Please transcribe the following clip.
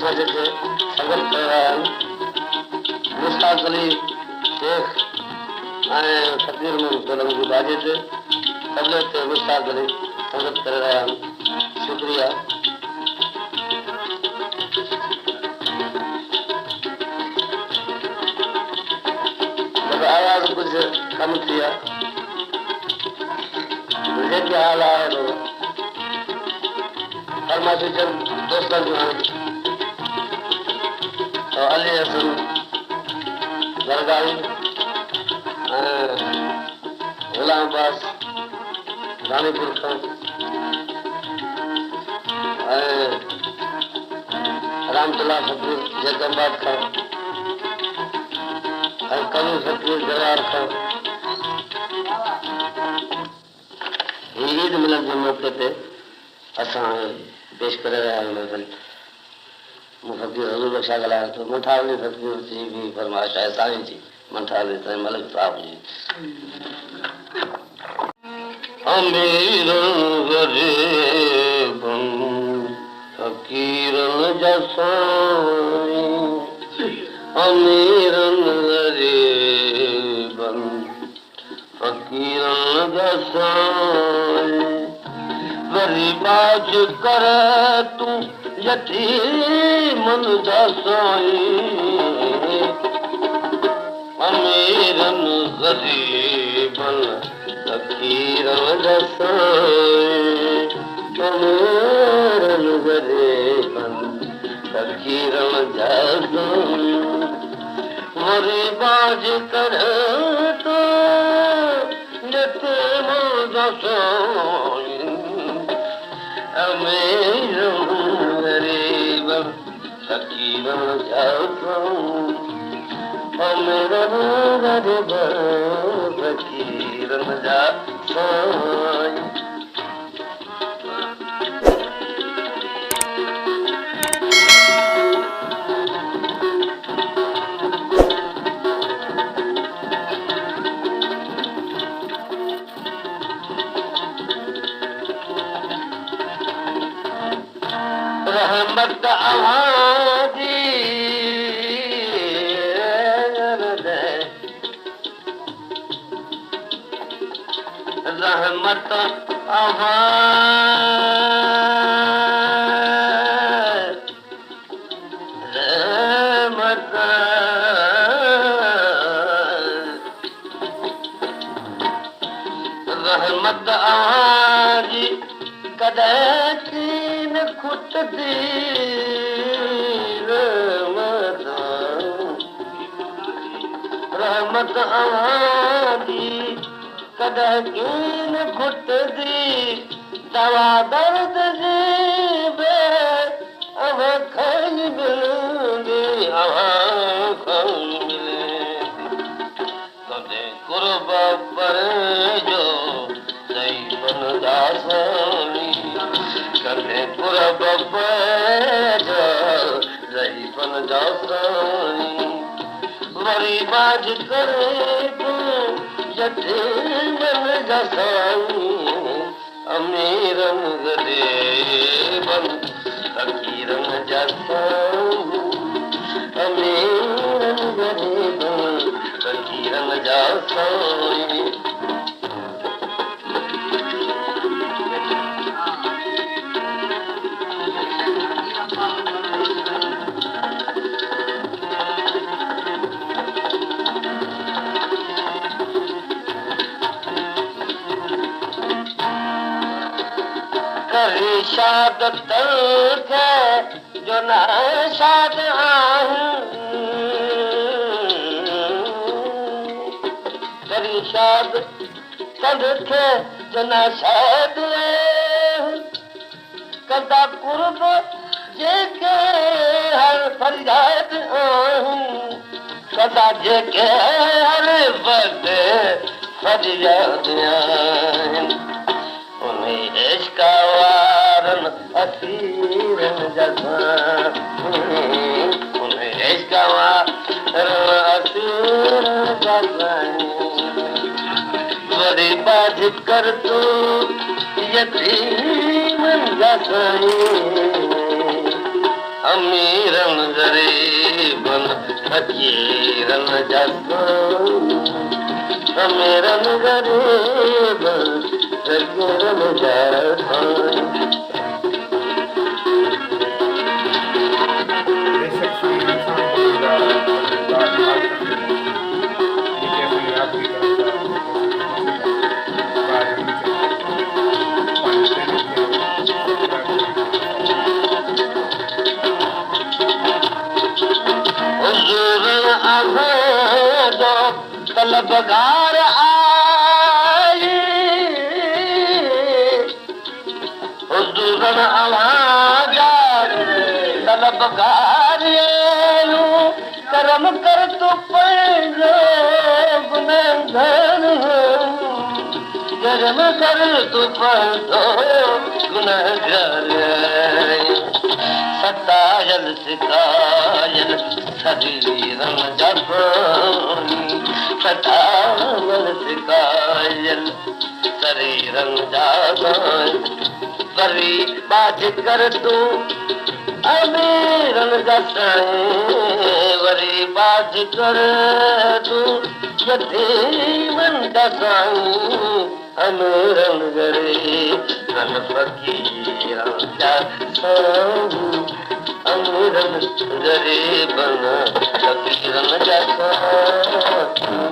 साजे थे संगत करान मुस्ताक अली शेख आए फकीर में तलब की बाजे थे तबले थे मुस्ताक अली संगत करान शुक्रिया जब आवाज कुछ कम किया मुझे क्या हाल आया लोग फरमाइशी चंद दोस्त जो हैं और अली हसन दरगाही गुलाम अब्बास रानीपुर खां रामतुल्ला फकीर जैकम्बाद खां कली फकीर जवार खां ईद मिलन जे मौके ते असां पेश करे रहिया आहियूं महफ़िल फकीर हज़ूर बख्शा ॻाल्हाइण थो मंठावली फकीर जी बि फरमाइश आहे साईं जी मंठावली साईं मलिक साहब जी अमीरन ग़रीबन फ़क़ीरन जा साईं अमीरन ग़रीबन फ़क़ीरन जा साईं गरीबाज कर तू यतीमन जा साईं अमीरन ग़रीबन फ़क़ीरन जा साईं अमीरन ग़रीबन फ़क़ीरन जा साईं गरीबाज कर तू यतीमन जा साईं अमीरन ग़रीबन फ़क़ीरन जा साईं अमीरन ग़रीबन फ़क़ीरन जा साईं रहमत आवाज़ी रहमत आवाज़ रहमत रहमत आवाज़ी कॾहिं कीन खुटदी रहमत आवाज़ी कॾहिं कीन खुटदी दवा दर्द जी बे अवां खाई मिलंदी अवां खाई मिलंदी कॾहिं कुर्ब पर जो सही बनदा साईं कॾहिं कुर्ब पर जो सही बनदा साईं वरी बाज करे तूं यतीमन जा साईं अमीरन ग़रीबन फ़क़ीरन जा साईं अमीरन ग़रीबन फ़क़ीरन जा साईं शाद थे जो न शाद करी शाद तद थे जो न शाद कदा कुर्ब जेके हर फरियाद कदा जेके हर वक्त फरियाद उन्हें इश्क़ वारन असीरन जा उन्हें इश्क़ वारन असीरन जा वरी बाज कर तू यतीमन जा साईं अमीरन गरीबन फकीरन जा अमीरन गरीबन फकीरन जा तलबगार आई हुजूरन आवाजा तलबगार करम कर तू पंहिंजो गुनहगार करम कर तू पंहिंजो गुनहगार सतायल सिकायल शरीरन जा सतायल सिकायल शरीरन जा वरी बाज कर तू अमीरन जा साईं वरी बाज कर तू यतीमन जा साईं अमीरन गरीबन फकीरन जा साईं अमीरन गरीबन फकीरन जा साईं